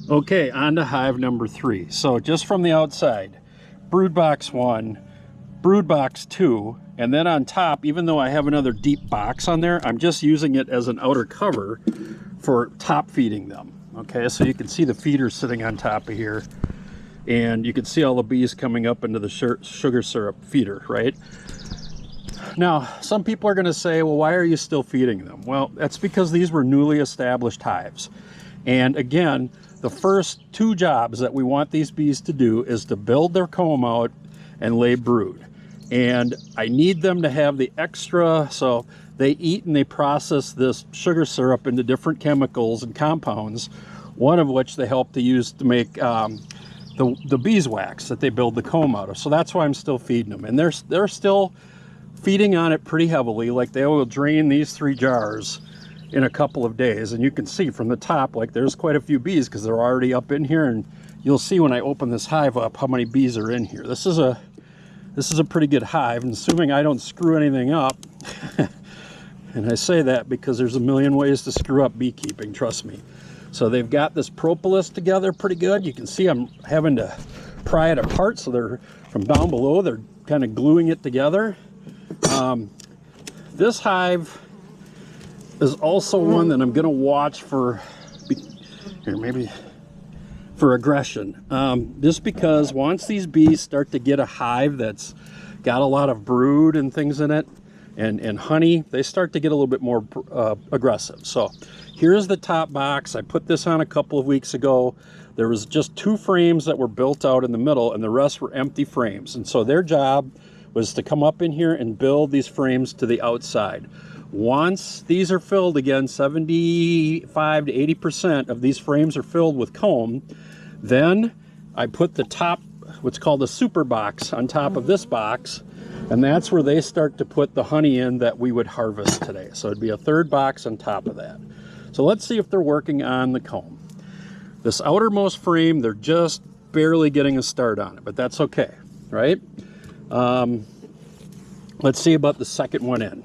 Okay, on to hive number 3. So just from the outside, brood box 1, brood box 2, and then on top, even though I have another deep box on there, I'm just using it as an outer cover for top feeding them. Okay, so you can see the feeder sitting on top of here, and you can see all the bees coming up into the sugar syrup feeder, right? Now, some people are going to say, well, why are you still feeding them? Well, that's because these were newly established hives. And again, the first 2 jobs that we want these bees to do is to build their comb out and lay brood. And I need them to have the extra, so they eat and they process this sugar syrup into different chemicals and compounds, one of which they help to use to make the beeswax that they build the comb out of. So that's why I'm still feeding them. And they're still feeding on it pretty heavily. Like, they will drain these 3 jars in a couple of days, and you can see from the top, like, there's quite a few bees because they're already up in here, and you'll see when I open this hive up how many bees are in here. This is a pretty good hive, and assuming I don't screw anything up and I say that because there's a million ways to screw up beekeeping, trust me. So they've got this propolis together pretty good. You can see I'm having to pry it apart, so they're from down below, they're kind of gluing it together. This hive is also one that I'm going to watch for, here, maybe for aggression. Just because once these bees start to get a hive that's got a lot of brood and things in it, and honey, they start to get a little bit more aggressive. So here's the top box. I put this on a couple of weeks ago. There was just 2 frames that were built out in the middle, and the rest were empty frames. And so their job was to come up in here and build these frames to the outside. Once these are filled, again, 75 to 80% of these frames are filled with comb, then I put the top, what's called a super box, on top of this box, and that's where they start to put the honey in that we would harvest today. So it'd be a 3rd box on top of that. So let's see if they're working on the comb. This outermost frame, they're just barely getting a start on it, but that's okay, right? Let's see about the second one in.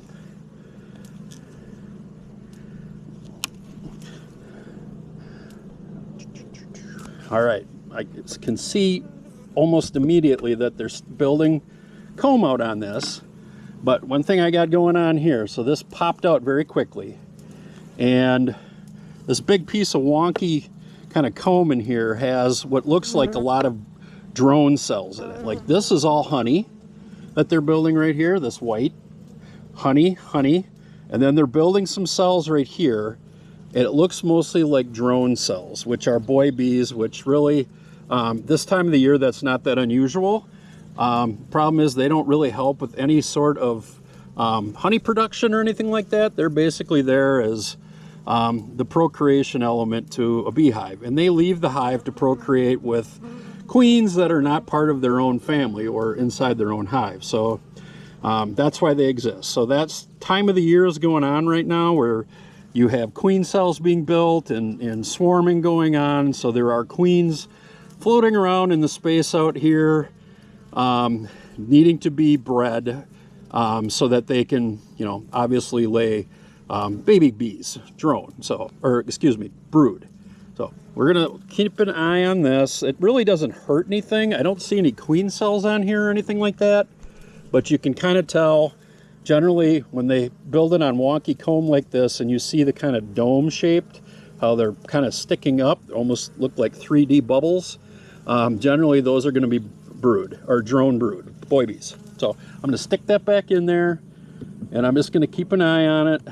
All right, I can see almost immediately that they're building comb out on this. But one thing I got going on here, so this popped out very quickly. And this big piece of wonky kind of comb in here has what looks like a lot of drone cells in it. Like, this is all honey that they're building right here, this white honey. And then they're building some cells right here. And it looks mostly like drone cells, which are boy bees, which really, this time of the year, that's not that unusual. Problem is they don't really help with any sort of honey production or anything like that. They're basically there as the procreation element to a beehive. And they leave the hive to procreate with queens that are not part of their own family or inside their own hive. So that's why they exist. So that's time of the year is going on right now, where you have queen cells being built and swarming going on. So there are queens floating around in the space out here, needing to be bred so that they can, you know, obviously lay baby bees, drone, so, or excuse me, brood. So we're gonna keep an eye on this. It really doesn't hurt anything. I don't see any queen cells on here or anything like that, but you can kind of tell generally when they build it on wonky comb like this and you see the kind of dome shaped, how they're kind of sticking up, almost look like 3D bubbles. Generally those are going to be brood or drone brood, boy bees. So I'm going to stick that back in there and I'm just going to keep an eye on it.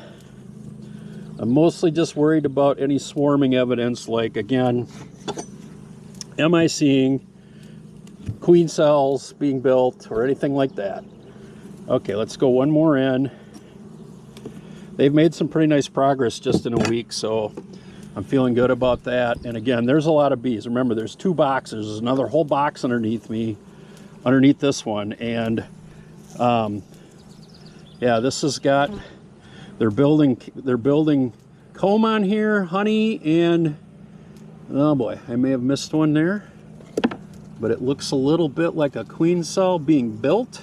I'm mostly just worried about any swarming evidence, like, again, am I seeing queen cells being built or anything like that? Okay, let's go one more in. They've made some pretty nice progress just in a week, so I'm feeling good about that. And again, there's a lot of bees. Remember, there's 2 boxes. There's another whole box underneath me, underneath this one. And yeah, this has got, they're building comb on here, honey, and oh boy, I may have missed one there, but it looks a little bit like a queen cell being built.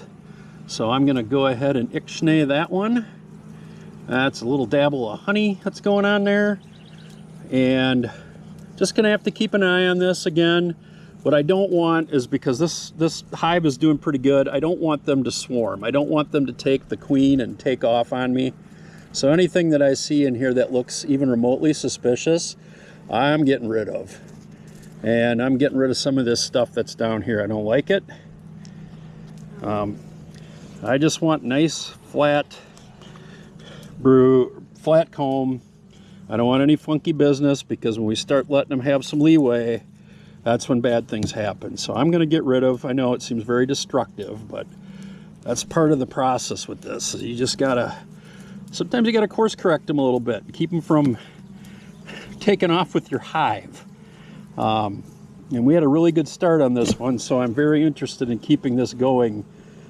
So I'm gonna go ahead and ixnay that one. That's a little dabble of honey that's going on there. And just gonna have to keep an eye on this again. What I don't want is, because this hive is doing pretty good, I don't want them to swarm. I don't want them to take the queen and take off on me. So anything that I see in here that looks even remotely suspicious, I'm getting rid of. And I'm getting rid of some of this stuff that's down here. I don't like it. I just want nice flat comb. I don't want any funky business, because when we start letting them have some leeway, that's when bad things happen. So I'm going to get rid of, I know it seems very destructive, but that's part of the process with this. You just gotta, sometimes you gotta course correct them a little bit, keep them from taking off with your hive. And we had a really good start on this one, so I'm very interested in keeping this going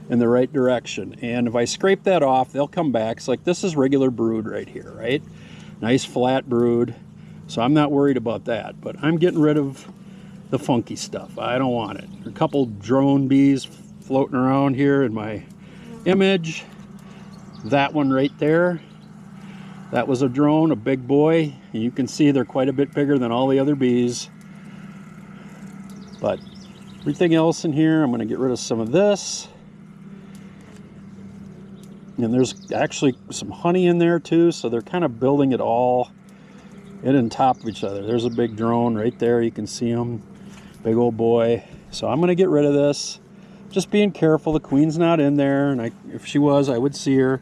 in the right direction. And if I scrape that off, they'll come back. It's like, this is regular brood right here, right? Nice flat brood. So I'm not worried about that, but I'm getting rid of the funky stuff. I don't want it. A couple drone bees floating around here in my image. That one right there, that was a drone, a big boy. You can see they're quite a bit bigger than all the other bees. But everything else in here, I'm going to get rid of some of this. And there's actually some honey in there too, so they're kind of building it all in on top of each other. There's a big drone right there, you can see him, big old boy. So I'm going to get rid of this. Just being careful, the queen's not in there, and if she was, I would see her.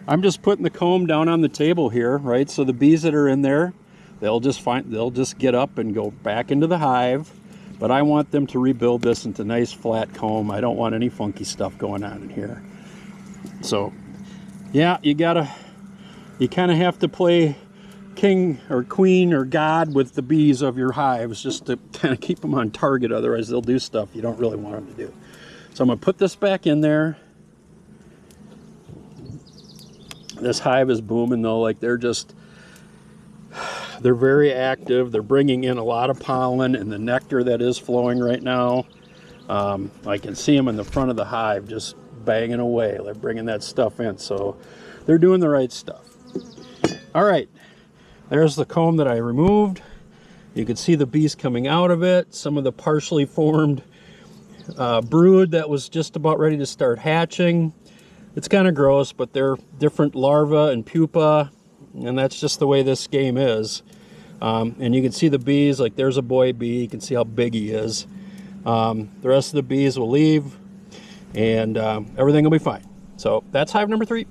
I'm just putting the comb down on the table here, right? So the bees that are in there, they'll just get up and go back into the hive. But I want them to rebuild this into nice flat comb. I don't want any funky stuff going on in here. So yeah, you kind of have to play king or queen or god with the bees of your hives, just to kind of keep them on target. Otherwise they'll do stuff you don't really want them to do. So I'm going to put this back in there. This hive is booming though, like they're very active. They're bringing in a lot of pollen and the nectar that is flowing right now. I can see them in the front of the hive just banging away. They're bringing that stuff in, so they're doing the right stuff. All right, there's the comb that I removed. You can see the bees coming out of it. Some of the partially formed brood that was just about ready to start hatching. It's kind of gross, but they're different larvae and pupa, and that's just the way this game is. And you can see the bees, like there's a boy bee. You can see how big he is. The rest of the bees will leave, and everything will be fine. So that's hive number 3.